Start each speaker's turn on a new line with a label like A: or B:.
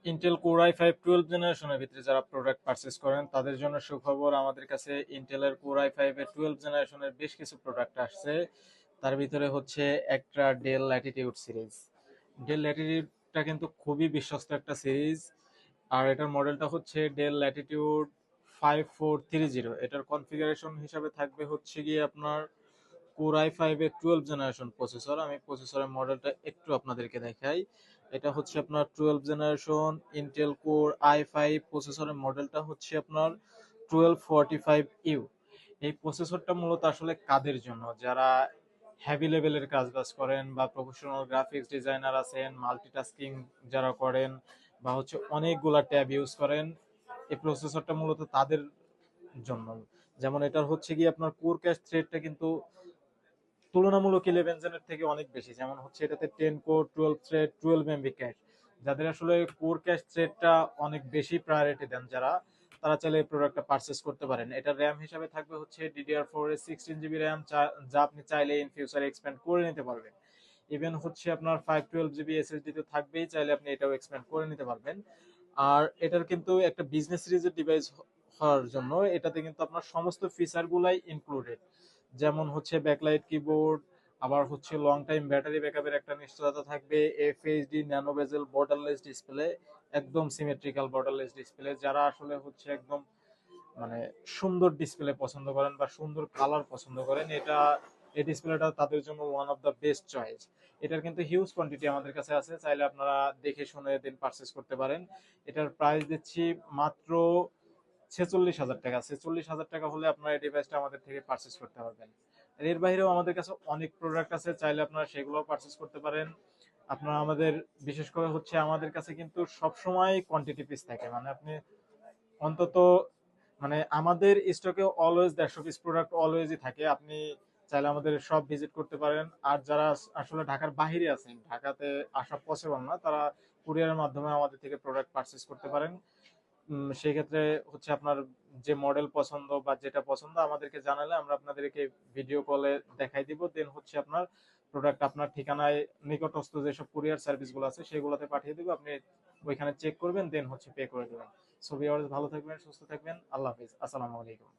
A: Intel core i5 12 জেনারেশনের ভিতরে যারা প্রোডাক্ট পারচেজ করেন তাদের জন্য সুখবর, আমাদের কাছে ইন্টেলের কোর i5 এর 12 জেনারেশনের বেশ কিছু প্রোডাক্ট আসছে। তার ভিতরে হচ্ছে একটা ডেল ল্যাটিটিউড সিরিজ। ডেল ল্যাটিটিউডটা কিন্তু খুবই বিশ্বস্ত একটা সিরিজ। আর এটার মডেলটা হচ্ছে ডেল ল্যাটিটিউড 5430। এটার কনফিগারেশন হিসাবে থাকবে হচ্ছে গিয়ে আপনার কোর i5 এর 12 জেনারেশন প্রসেসর। আমি প্রসেসরের মডেলটা একটু আপনাদেরকে দেখাই। এটা হচ্ছে আপনার 12 জেনারেশন ইন্টেল কোর i5 প্রসেসরের মডেলটা হচ্ছে আপনার 1245U। এই প্রসেসরটা মূলত আসলে কাদের জন্য, যারা হেভি লেভেলের কাজ বাজ করেন বা প্রফেশনাল গ্রাফিক্স ডিজাইনার আছেন, মাল্টিটাস্কিং যারা করেন বা হচ্ছে অনেকগুলা ট্যাব ইউজ করেন, এই প্রসেসরটা মূলত তাদের জন্য। যেমন এটার হচ্ছে কি আপনার কোর ক্যাশ থ্রেডটা কিন্তু তুলনামূলক 11 জেনের থেকে অনেক বেশি। যেমন হচ্ছে এটাতে 10 কোর 12 থ্রেড 12 এমবি ক্যাশ। যাদের আসলে কোর ক্যাশ থ্রেডটা অনেক বেশি প্রায়োরিটি দেন যারা, তারা চাইলে এই প্রোডাক্টটা পারচেস করতে পারেন। এটা র্যাম হিসাবে থাকবে হচ্ছে DDR4 এর 16 জিবি র্যাম, যা আপনি চাইলে ইন ফিউচারে এক্সপ্যান্ড করে নিতে পারবেন। ইভেন হচ্ছে আপনার 512 জিবি এসএসডি তো থাকবেই, চাইলে আপনি এটাও এক্সপ্যান্ড করে নিতে পারবেন। আর এটার কিন্তু একটা বিজনেস সিরিজের ডিভাইস হওয়ার জন্য এটাতে কিন্তু আপনার সমস্ত ফিচার গুলাই ইনক্লুডেড। যেমন হচ্ছে ব্যাকলাইট কিবোর্ড, আবার হচ্ছে লং টাইম ব্যাটারি ব্যাকআপের একটা নিশ্চয়তা থাকবে, এফএইচডি ন্যানো বেজেল বর্ডারলেস ডিসপ্লে, একদম সিমেট্রিক্যাল বর্ডারলেস ডিসপ্লে। যারা আসলে হচ্ছে একদম মানে সুন্দর ডিসপ্লে পছন্দ করেন বা সুন্দর কালার পছন্দ করেন, এটা এই ডিসপ্লেটা তাদের জন্য one of the best choice. এটার কিন্তু হিউজ কোয়ান্টিটি আমাদের কাছে আছে, চাইলে আপনারা দেখে শুনে দিন পারচেস করতে পারেন। এটার প্রাইস দিচ্ছি মাত্র 46,000 টাকা। 46,000 টাকা হলে আপনারা এই ডিভাইসটা আমাদের থেকে পারচেস করতে পারবেন। এর বাইরেও আমাদের কাছে অনেক প্রোডাক্ট আছে, চাইলে আপনারা সেগুলোও পারচেস করতে পারেন। আপনারা আমাদের, বিশেষ করে হচ্ছে আমাদের কাছে কিন্তু সবসময় কোয়ান্টিটি পিস থাকে, মানে আপনি অন্তত মানে আমাদের স্টকে অলওয়েজ 150 পিস প্রোডাক্ট অলওয়েজই থাকে। আপনি চাইলে আমাদের সব ভিজিট করতে পারেন। আর যারা আসলে ঢাকার বাইরে আছেন, ঢাকাতে আসা পসিবল না, তারা কুরিয়ারের মাধ্যমে আমাদের থেকে প্রোডাক্ট পারচেস করতে পারেন। সেই ক্ষেত্রে হচ্ছে আপনার যে মডেল পছন্দ বা যেটা পছন্দ আমাদেরকে জানালে আমরা আপনাদেরকে ভিডিও কলে দেখাই দিব, দেন হচ্ছে আপনার প্রোডাক্ট আপনার ঠিকানায় নিকটস্থ যেসব কুরিয়ার সার্ভিস গুলো আছে সেগুলোতে পাঠিয়ে দিব। আপনি ওইখানে চেক করবেন, দেন হচ্ছে পে করে দেবেন। সো ভিউয়ার্স, ভালো থাকবেন, সুস্থ থাকবেন, আল্লাহ হাফিজ, আসসালামু আলাইকুম।